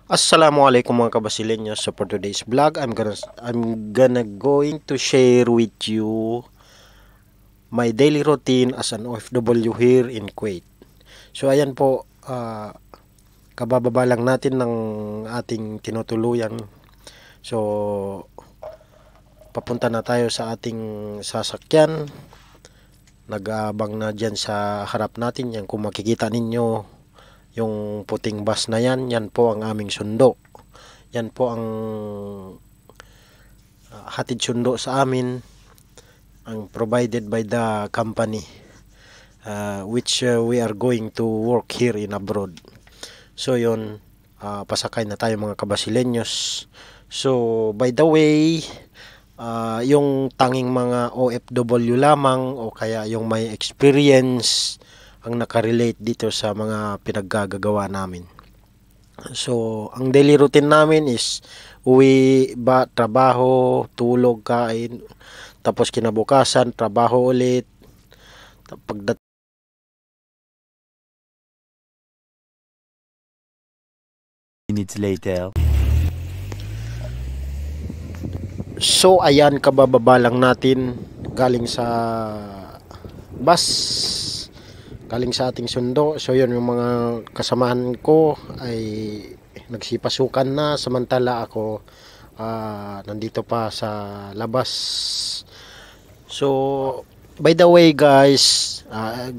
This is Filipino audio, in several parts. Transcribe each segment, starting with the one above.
Assalamualaikum mga kabasilenyos. So for today's vlog, I'm gonna going to share with you my daily routine as an OFW here in Kuwait. So ayan po, kabababa lang natin ng ating tinutuluyan. So papunta na tayo sa ating sasakyan. Nag-aabang na dyan sa harap natin yan. Kung makikita ninyo yung puting bus na yan, yan po ang aming sundo. Yan po ang hatid sundo sa amin, ang provided by the company, which we are going to work here in abroad. So yun, pasakay na tayo mga kabasilenyos. So by the way, yung tanging mga OFW lamang o kaya yung may experience ang nakarelate dito sa mga pinaggagawa namin. So, ang daily routine namin is uwi, trabaho, tulog, kain, tapos kinabukasan, trabaho ulit. Pagdating minutes later. So, ayan, kabababa lang natin galing sa bus, galing sa ating sundo. So, yun, yung mga kasamahan ko ay nagsipasukan na, samantala ako nandito pa sa labas. So, by the way guys,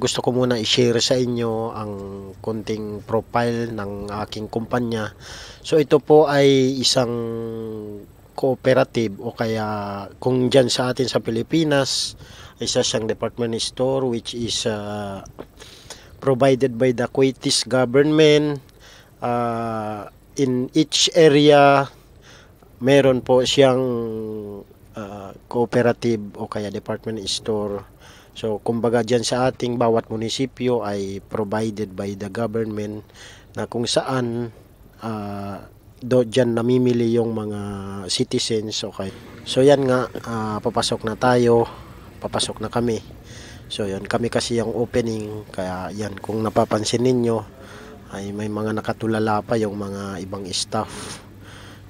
gusto ko muna i-share sa inyo ang konting profile ng aking kumpanya. So, ito po ay isang cooperative o kaya kung dyan sa atin sa Pilipinas, isa siyang department store which is provided by the Kuwaitis government. In each area meron po siyang cooperative o kaya department store. So kumbaga dyan sa ating bawat munisipyo ay provided by the government na kung saan dyan namimili yung mga citizens. Okay, so yan nga, papasok na tayo, papasok na kami. So yan, kami kasi yung opening, kaya yan, kung napapansin ninyo ay may mga nakatulala pa yung mga ibang staff.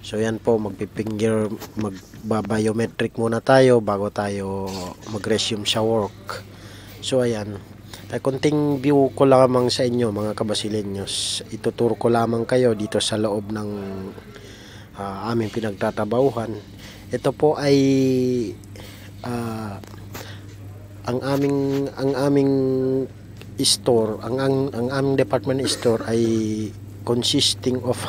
So yan po, magba-biometric muna tayo bago tayo mag-resume sa work. So ayan, konting view ko lamang sa inyo mga kabasilenyos. Ituturo ko lamang kayo dito sa loob ng aming pinagtatrabahuhan. Ito po ay ang aming store, ang aming department store ay consisting of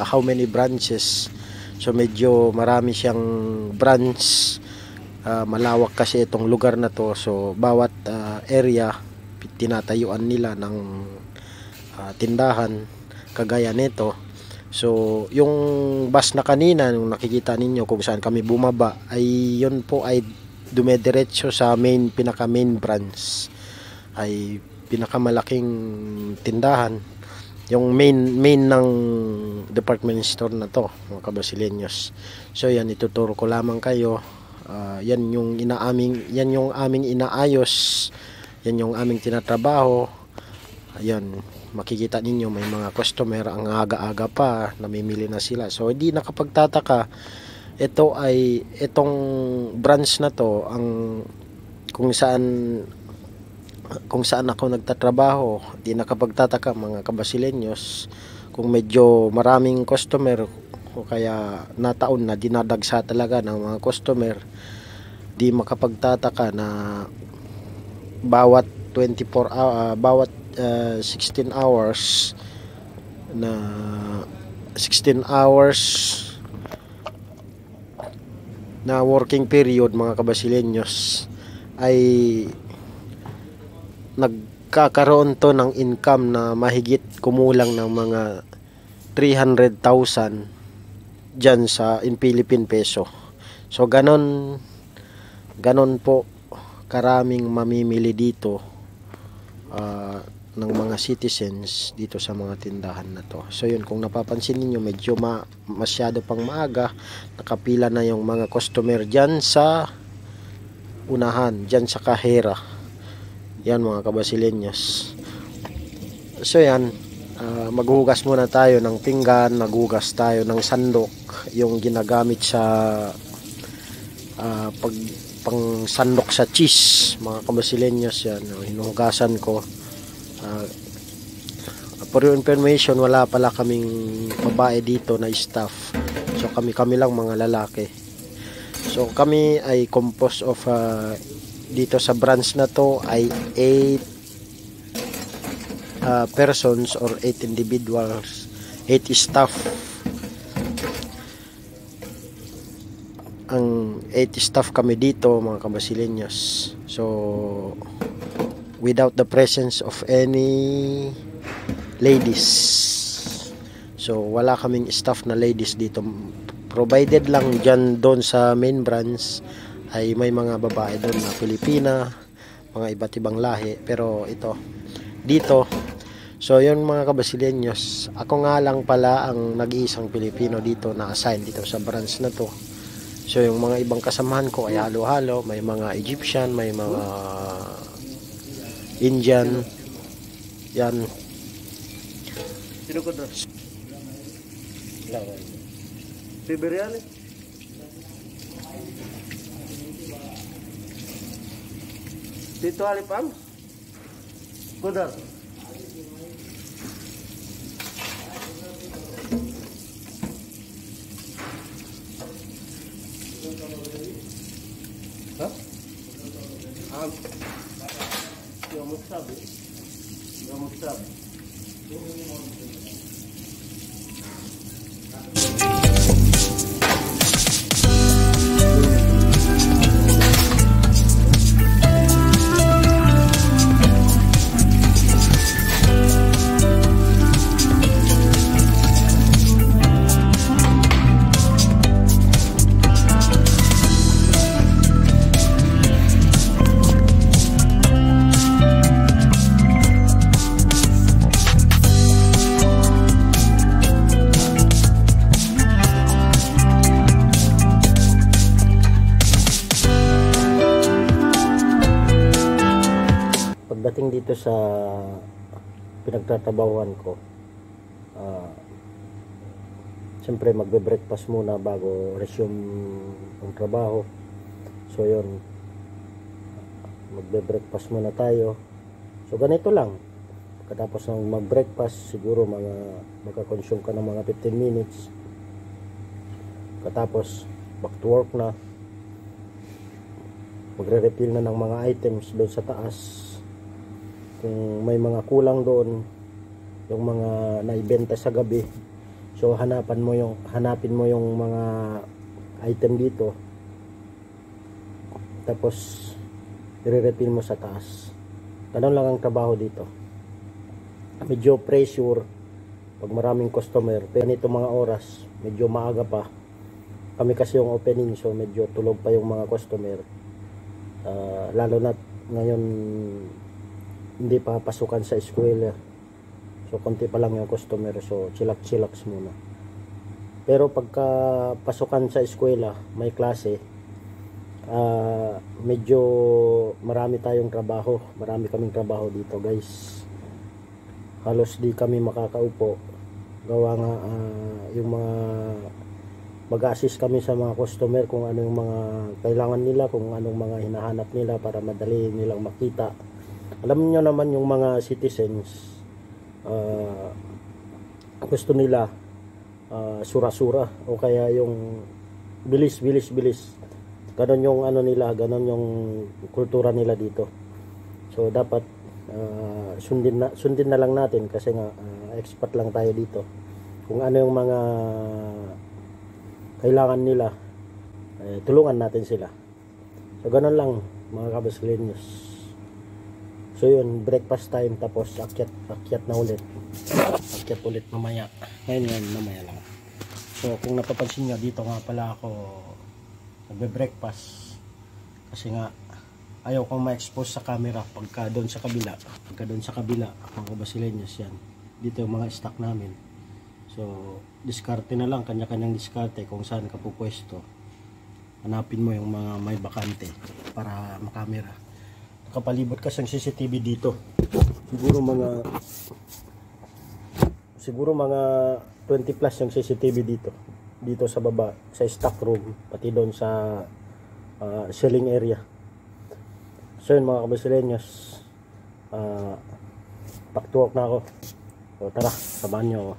how many branches. So medyo marami siyang branch, malawak kasi itong lugar na to. So bawat area tinatayuan nila ng tindahan kagaya nito. So yung bus na kanina nung nakikita ninyo kung saan kami bumaba ay yun po ay dumediretso sa pinaka main branch, ay pinakamalaking tindahan, yung main ng department store na to mga kabasilenyos. So yan, ituturo ko lamang kayo. Yan yung aming inaayos, yan yung aming tinatrabaho. Ayan, makikita ninyo may mga customer ang aga-aga pa, namimili na sila. So hindi nakapagtataka, itong branch na to ang kung saan ako nagtatrabaho. Di nakapagtataka mga kabasilenyos kung medyo maraming customer o kaya nataon na dinadagsa talaga ng mga customer. Di makapagtataka na bawat 16 hours na 16 hours na working period mga kabasilenyos ay nagkakaroon to ng income na mahigit kumulang ng mga 300,000 dyan in Philippine peso. So ganon po karaming mamimili dito ng mga citizens dito sa mga tindahan na to. So yun, kung napapansin niyo medyo masyado pang maaga, nakapila na yung mga customer dyan sa unahan, dyan sa kahera. Yan mga kabasilenyos. So yan, maghugas muna tayo ng pinggan, maghugas tayo ng sandok, yung ginagamit sa pang sandok sa cheese, mga kabasilenyos. Yan, hinuhugasan ko. For your information, wala pala kaming babae dito na staff, so kami lang mga lalaki. So kami ay composed of dito sa branch na to ay 8 persons or 8 individuals, 8 staff. Ang 8 staff kami dito, mga kabasilenyos. So without the presence of any ladies, so wala kaming staff na ladies dito. Provided lang dyan doon sa main branch ay may mga babae doon na Pilipina, mga iba't ibang lahi. Pero ito dito, so yun mga kabasilenyos, ako nga lang pala ang nag-iisang Pilipino dito na assign dito sa branch na to. So yung mga ibang kasamahan ko ay halo-halo, may mga Egyptian, may mga Indian. Yan. Sino ko doon? Siberian eh. Dito Alipam? Kudar. Ha? Yung magsabi. Yung magsabi. Pagdating dito sa pinagtatrabahuhan ko, siyempre magbe-breakfast muna bago resume ang trabaho. So yun, magbe-breakfast muna tayo. So ganito lang, pagkatapos ng mag-breakfast, siguro magka-consume ka ng mga 15 minutes. Pagkatapos back to work na, magre-refill na ng mga items doon sa taas. Kung may mga kulang doon, yung mga naibenta sa gabi, so hanapin mo yung mga item dito, tapos i-refill mo sa taas. Ganun lang ang trabaho dito. Medyo pressure pag maraming customer, pero nito mga oras medyo maaga pa kami kasi yung opening, so medyo tulog pa yung mga customer. Lalo na ngayon hindi pa pasukan sa eskwela, so konti pa lang yung customer, so chillax muna. Pero pagka pasukan sa eskwela, may klase, medyo marami kaming trabaho dito guys. Halos di kami makakaupo, gawa nga yung mga mag-assist kami sa mga customer kung anong mga kailangan nila, kung anong mga hinahanap nila para madali nilang makita. Alam niyo naman yung mga citizens, gusto nila sura-sura o kaya yung bilis. Ganon yung nila, ganon yung kultura nila dito. So dapat sundin na lang natin kasi nga expat lang tayo dito. Kung ano yung mga kailangan nila, tulungan natin sila. So ganon lang mga kabasilenyos. So yun, breakfast time, tapos akyat na ulit. Akyat ulit mamaya. Ngayon, mamaya lang. So kung napapansin nyo, dito nga pala ako nagbe-breakfast. Kasi nga, ayaw kong ma-expose sa camera pagka doon sa kabila. Mga kabasilenyos yan. Dito yung mga stock namin. So, diskarte na lang, kanya-kanyang diskarte kung saan ka pupwesto. Hanapin mo yung mga may bakante para makamera. Nakapalibot kasi ng CCTV dito. Siguro mga siguro mga 20 plus yung CCTV dito sa baba, sa stock room, pati doon sa selling area. So yun mga kabasilenyos, paktuwak na ako. So tara, samahan nyo ako.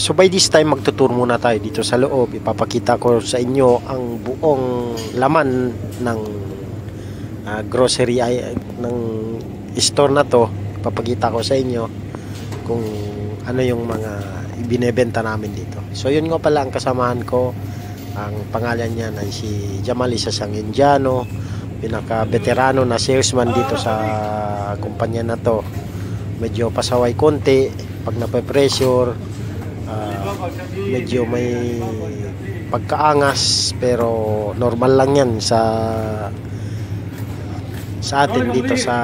So by this time magtutur muna tayo dito sa loob. Ipapakita ko sa inyo ang buong laman ng grocery ng store na to. Ipapakita ko sa inyo kung ano yung mga ibinebenta namin dito. So yun nga pala ang kasamahan ko. Ang pangalan niya ay si Jamal, isa siyang Indiano, pinaka-veterano na salesman dito sa kumpanya na to. Medyo pasaway konti pag nape-pressure. Medyo may pagkaangas, pero normal lang yan sa atin dito sa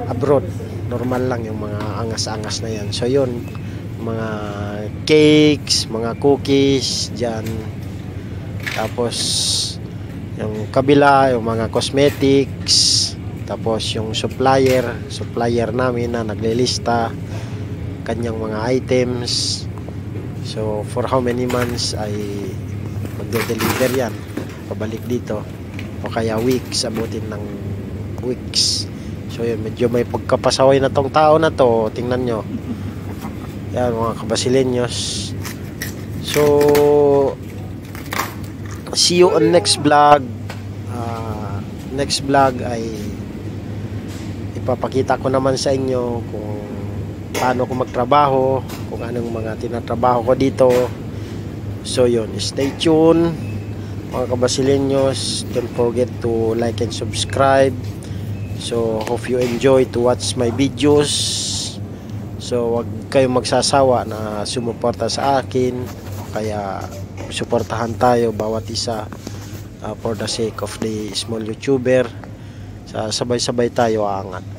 abroad. Normal lang yung mga angas-angas na yan. So yun, mga cakes, mga cookies dyan. Tapos yung kabila, yung mga cosmetics. Tapos yung supplier namin na naglilista kanyang mga items. So for how many months ay magde-deliver yan pabalik dito, o kaya weeks, abutin ng weeks. So yun, medyo may pagkapasaway na tong tao na to. Tingnan nyo yan mga kabasilenyos. So see you on next vlog. Next vlog ay ipapakita ko naman sa inyo kung paano ko magtrabaho, kung anong mga tinatrabaho ko dito. So yun, stay tuned mga kabasilenyos. Don't forget to like and subscribe. So hope you enjoy to watch my videos. So wag kayong magsasawa na sumuporta sa akin, kaya suportahan tayo bawat isa, for the sake of the small YouTuber. Sabay-sabay tayo aangat.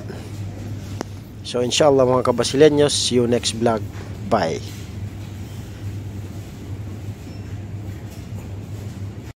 So inshallah mga kabasilenyos, see you next vlog. Bye.